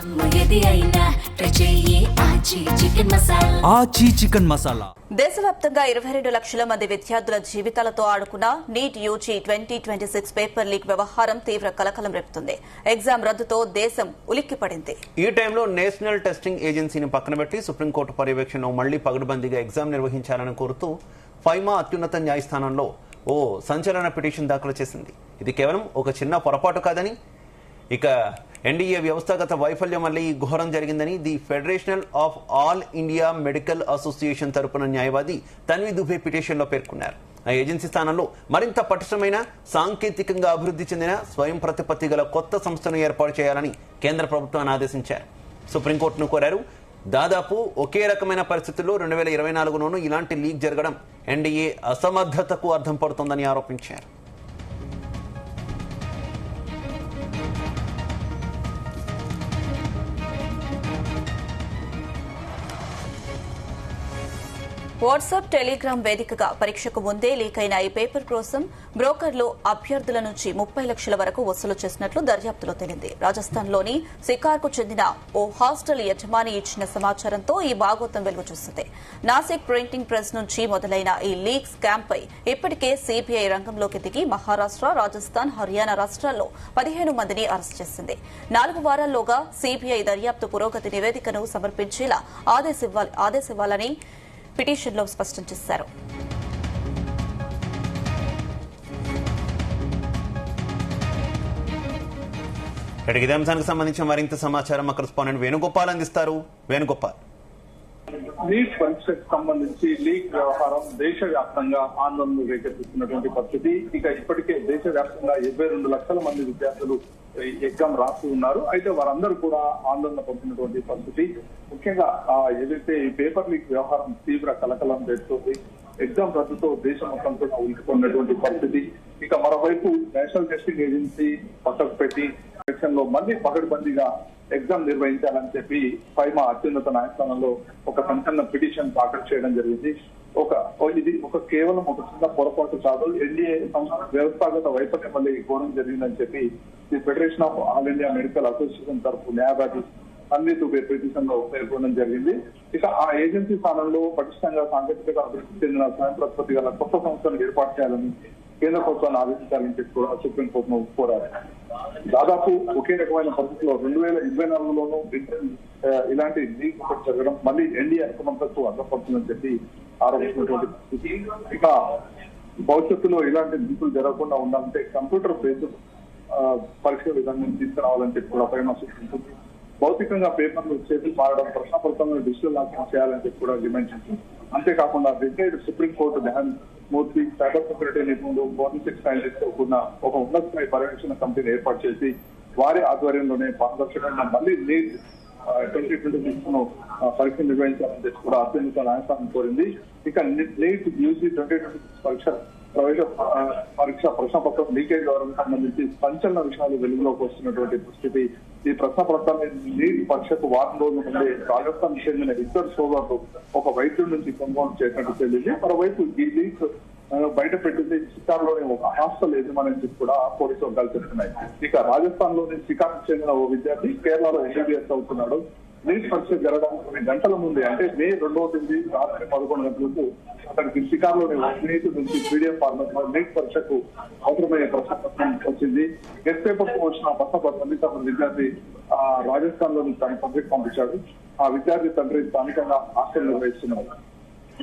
ఆచి చికెన్ మసాలా. దేశవ్యాప్తంగా 22 లక్షల మంది విద్యార్థుల జీవితాలతో ఆడుకున్న నీట్ యూజీ 2026 పేపర్ లీక్ వ్యవహారం తీవ్ర కలకలం రేపుతుంది. ఎగ్జామ్ రద్దుతో దేశం ఉలిక్కిపడింది. ఈ టైంలో నేషనల్ టెస్టింగ్ ఏజెన్సీని పక్కన పెట్టి సుప్రీంకోర్టు పర్యవేక్షణలో మళ్లీ పగడ్బందీగా ఎగ్జామ్ నిర్వహించాలని కోరుతూ ఫైమా అత్యున్నత న్యాయస్థానంలో ఓ సంచలన పిటిషన్ దాఖలు చేసింది. ఇది కేవలం ఒక చిన్న పొరపాటు కాదని, ఇక ఎన్డీఏ వ్యవస్థాగత వైఫల్యం వల్ల ఈ ఘోరం జరిగిందని the federation of all India medical association తరపున న్యాయవాది తన్వి దుబే పిటిషన్లో పేర్కొన్నారు. ఆ ఏజెన్సీ స్థానంలో మరింత పటిష్టమైన, సాంకేతికంగా అభివృద్ధి చెందిన, స్వయం ప్రతిపత్తి గల కొత్త సంస్థను ఏర్పాటు చేయాలని కేంద్ర ప్రభుత్వాన్ని ఆదేశించారు. సుప్రీంకోర్టును కోరారు. దాదాపు ఒకే రకమైన పరిస్థితుల్లో 2024లోనూ ఇలాంటి లీక్ జరగడం ఎన్డీఏ అసమర్థతకు అర్థం పడుతోందని ఆరోపించారు. వాట్సాప్, టెలిగ్రామ్ వేదికగా పరీక్షకు ముందే లీక్ అయిన ఈ పేపర్ కోసం బ్రోకర్లు అభ్యర్థుల నుంచి 30 లక్షల వరకు వసూలు చేసినట్లు దర్యాప్తులో తేలింది. రాజస్థాన్లోని సికార్కు చెందిన ఓ హాస్టల్ యజమాని ఇచ్చిన సమాచారంతో ఈ బాగోతం వెలుగు చూసింది. నాసిక్ ప్రింటింగ్ ప్రెస్ నుంచి మొదలైన ఈ లీక్ స్కామ్ పై ఇప్పటికే సీబీఐ రంగంలోకి దిగి మహారాష్ట, రాజస్థాన్, హర్యానా రాష్ట్రాల్లో 15 మందిని అరెస్ట్ చేసింది. 4 వారాల్లోగా సీబీఐ దర్యాప్తు పురోగతి నివేదికను సమర్పించేలా ఆదేశివ్వాలని పిటిషన్లో స్పష్టం చేశారు. ఇదే అంశానికి సంబంధించిన మరింత సమాచారం మా కరెస్పాండెంట్ వేణుగోపాల్ అందిస్తారు. వేణుగోపాల్, నీట్ పరీక్షకు సంబంధించి లీక్ వ్యవహారం దేశవ్యాప్తంగా ఆందోళనలు రేకెత్తిస్తున్నటువంటి పరిస్థితి. ఇక ఇప్పటికే దేశవ్యాప్తంగా 22 లక్షల మంది విద్యార్థులు ఎగ్జామ్ రాస్తూ ఉన్నారు. అయితే వారందరూ కూడా ఆందోళన పడుతున్నటువంటి పరిస్థితి. ముఖ్యంగా ఏదైతే ఈ పేపర్ లీక్ వ్యవహారం తీవ్ర కలకలం రేపుతోంది. ఎగ్జామ్ రద్దుతో దేశం మొత్తం కూడా ఉలికిపోయినటువంటి పరిస్థితి. ఇక మరోవైపు నేషనల్ టెస్టింగ్ ఏజెన్సీ పక్కకు పెట్టి ఎలక్షన్ లో మళ్లీ పగడ్బందీగా ఎగ్జామ్ నిర్వహించాలని చెప్పి ఫైమా అత్యున్నత న్యాయస్థానంలో ఒక సంచలన పిటిషన్ దాఖలు చేయడం జరిగింది. ఇది కేవలం ఒక చిన్న పొరపాటు కాదు, ఎన్డీఏ వ్యవస్థాగత వైఫల్యం వల్ల ఈ ఘోరం జరిగిందని చెప్పి the federation of all India medical association తరఫు న్యాయవాది తన్వి దుబే పిటిషన్ లో పేర్కొనడం జరిగింది. ఇక ఆ ఏజెన్సీ స్థానంలో పటిష్టంగా సాంకేతిక అభివృద్ధి చెందిన స్వయం ప్రతిపత్తి గల కొత్త సంస్థను ఏర్పాటు చేయాలని కేంద్ర ప్రభుత్వాన్ని ఆదేశించాలని చెప్పి కూడా సుప్రీంకోర్టును కోరారు. దాదాపు ఒకే రకమైన పరిస్థితుల్లో 2024లోనూ ఇలాంటి లీక్ ఒకటి జరగడం మళ్ళీ ఎన్డీఏ అసమర్థతకు అడ్డపడుతుందని చెప్పి ఆరోపించినటువంటి పరిస్థితి. ఇక భవిష్యత్తులో ఇలాంటి లీకులు జరగకుండా ఉండాలంటే కంప్యూటర్ బేస్డ్ పరీక్ష విధానం తీసుకురావాలని చెప్పి కూడా పరిణామిస్తుంది. భౌతికంగా పేపర్లు చేతులు మారడం, ప్రశ్నపత్రంలో డిజిటల్ లాంఛనం చేయాలని చెప్పి కూడా డిమాండ్ చేస్తుంది. అంతేకాకుండా రిటైర్డ్ సుప్రీంకోర్టు న్యాయమూర్తి, సైబర్ సెక్యూరిటీ నిపుణులు, ఫోరెన్సిక్ సైంటిస్ట్ కూడిన ఒక ఉన్నత స్థాయి పర్యవేక్షణ కమిటీని ఏర్పాటు చేసి వారి ఆధ్వర్యంలోనే పారదర్శకంగా మళ్లీ నీట్ 2026 పరీక్ష నిర్వహించాలని చెప్పి కూడా అత్యున్నత న్యాయస్థానం కోరింది. ఇక నీట్ యూజీ 2026 పరీక్ష ప్రశ్నపత్రం లీకేజ్ వ్యవహారానికి సంబంధించి సంచలన విషయాలు వెలుగులోకి వస్తున్నటువంటి పరిస్థితి. ఈ ప్రశ్నపత్రాన్ని నీట్ పరీక్షకు వారం రోజుల ముందే రాజస్థాన్ చెందిన 2 సోదరులు ఒక వైద్యుడి నుంచి కొనుగోలు చేసినట్టు తెలియదు. మరోవైపు ఈ లీక్ బయట పెట్టింది సికార్లోని ఒక హాస్టల్ యజమాని చెప్పి కూడా పోలీసు వర్గాలు చెప్తున్నాయి. ఇక రాజస్థాన్ లోని సికార్ చెందిన ఓ విద్యార్థి కేరళలో ఎంబీబీఎస్ అవుతున్నాడు. నీట్ పరీక్ష జరగడానికి కొన్ని గంటల ముందే అంటే మే 2వ తేదీ రాత్రి 11 గంటలకు అతనికి సికార్లోని నీట్ నుంచి పీడిఎఫ్ ఫార్మాట్ లో నీట్ పరీక్షకు అవసరమయ్యే ప్రశ్నపత్రం వచ్చింది. గెస్ట్ పేపర్ కు వచ్చిన ప్రశ్నపత్రాన్ని తమ విద్యార్థి రాజస్థాన్ లోని తన తండ్రికి పంపించాడు. ఆ విద్యార్థి తండ్రి స్థానికంగా హాస్టల్ నిర్వహిస్తున్నారు.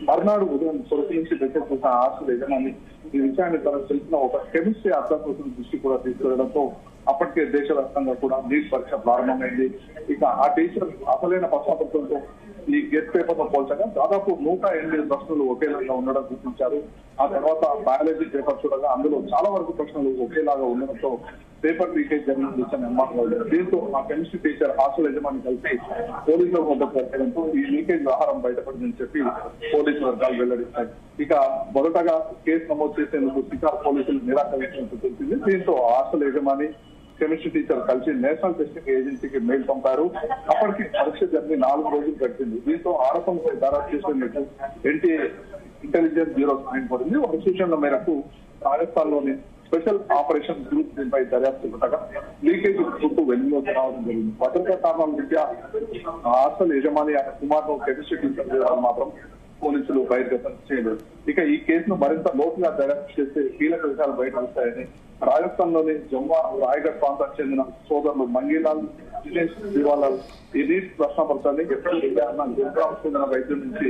మర్నాడు ఉదయం కొడుకు నుంచి దగ్గర చూసిన హాస్టల్ యజమాని ఈ విషయాన్ని తనకు తెలిసిన ఒక కెమిస్ట్రీ అధ్యాపకుల దృష్టి కూడా తీసుకెళ్లడంతో అప్పటికే దేశవ్యాప్తంగా కూడా నీట్ పరీక్ష ప్రారంభమైంది. ఇక ఆ టీచర్ అసలైన ప్రశ్నపత్రంతో ఈ గెస్ట్ పేపర్ ను పోల్చగా దాదాపు 108 ప్రశ్నలు ఒకేలాగా ఉండడం గుర్తించారు. ఆ తర్వాత బయాలజీ పేపర్ చూడగా అందులో చాలా వరకు ప్రశ్నలు ఒకేలాగా ఉండడంతో పేపర్ లీకేజ్ జరిగిన విషయం నిర్మాణం. దీంతో ఆ కెమిస్ట్రీ టీచర్ హాస్టల్ యజమాని కలిసి పోలీసుల వద్దకు వెళ్ళడంతో ఈ లీకేజ్ వ్యవహారం బయటపడిందని చెప్పి పోలీసు వర్గాలు వెల్లడిస్తాయి. ఇక మొదటగా కేసు నమోదు చేసేందుకు సికార్ పోలీసులు నిరాకరించినట్టు తెలిసింది. దీంతో హాస్టల్ యజమాని, కెమిస్ట్రీ టీచర్ కలిసి నేషనల్ టెస్టింగ్ ఏజెన్సీకి మెయిల్ పంపారు. అప్పటికి పరీక్ష జరిగి 4 రోజులు గడిచింది. దీంతో ఆరోపణలపై దర్యాప్తు చేసేందుకు ఎన్టీఏ ఇంటెలిజెన్స్ బ్యూరో సాయం పడింది. వారి సూచనల మేరకు రాజస్థాన్ లోని స్పెషల్ ఆపరేషన్ గ్రూప్ దీనిపై దర్యాప్తు పెట్టగా లీకేజ్ చుట్టూ వెలుగులోకి రావడం జరిగింది. భద్రతా కారణాల దృష్ట్యా హాస్టల్ యజమాని ఆయన కుమార్ను కెమిస్ట్రీ టీచర్ చేయడం మాత్రం పోలీసులు బహిర్గతం చేయలేదు. ఇక ఈ కేసును మరింత లోతుగా దర్యాప్తు చేస్తే కీలక విషయాలు బయట వస్తాయని రాజస్థాన్ లోని జమ్మా రాయగఢ్ ప్రాంతానికి చెందిన సోదరులు మంగీలాల్ దినేష్ దివాలాల్ ఈ నీట్ ప్రశ్న పత్రాన్ని ఎప్పుడు గురుగ్రామ్ చెందిన వైద్యుల నుంచి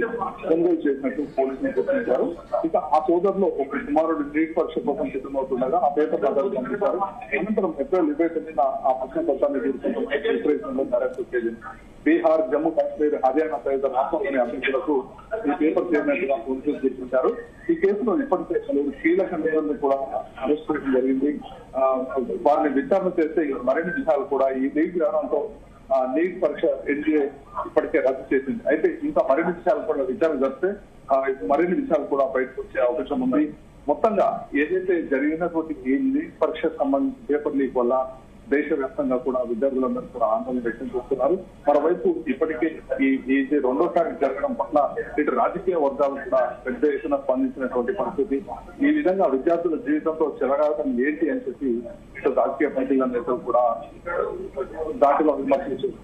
కొనుగోలు చేసినట్టు పోలీసులు గుర్తించారు. ఇక ఆ సోదరులు ఒక కుమారుడు నీట్ పరీక్ష కోసం సిద్ధమవుతుండగా ఆ పేపర్ పత్రాలు పంపించారు. అనంతరం ఏప్రిల్ 29న ఆ ప్రశ్న పత్రాన్ని గుర్తించడంలో దర్యాప్తు చేసింది. బీహార్, జమ్మూ కాశ్మీర్, హర్యానా తదితర రాష్ట్రంలోని అభ్యర్థులకు ఈ పేపర్ చేరినట్టుగా పోలీసులు గుర్తించారు. ఈ కేసులో ఇప్పటికే పలువురు కీలక నేతలను కూడా అరెస్ట్ చేయడం జరిగింది. వారిని విచారణ చేస్తే మరిన్ని విషయాలు కూడా ఈ నీట్ విధానంతో నీట్ పరీక్ష ఎన్డీఏ ఇప్పటికే రద్దు చేసింది. అయితే ఇంకా మరిన్ని విషయాలు కూడా విచారణ జరిపితే మరిన్ని విషయాలు కూడా బయటకు వచ్చే అవకాశం ఉంది. మొత్తంగా ఏదైతే జరిగినటువంటి ఈ నీట్ పరీక్షకు సంబంధించిన పేపర్ లీక్ వల్ల దేశవ్యాప్తంగా కూడా విద్యార్థులందరూ కూడా ఆందోళన వ్యక్తం చేస్తున్నారు. మరోవైపు ఇప్పటికే ఇది రెండోసారి జరగడం పట్ల ఇటు రాజకీయ వర్గాలు కూడా పెద్ద ఎత్తున స్పందించినటువంటి పరిస్థితి. ఈ విధంగా విద్యార్థుల జీవితంతో చెలగాటం ఏంటి అని చెప్పి ఇటు రాజకీయ పార్టీల నేతలు కూడా దాటిలో విమర్శించారు.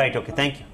Right, okay, thank you.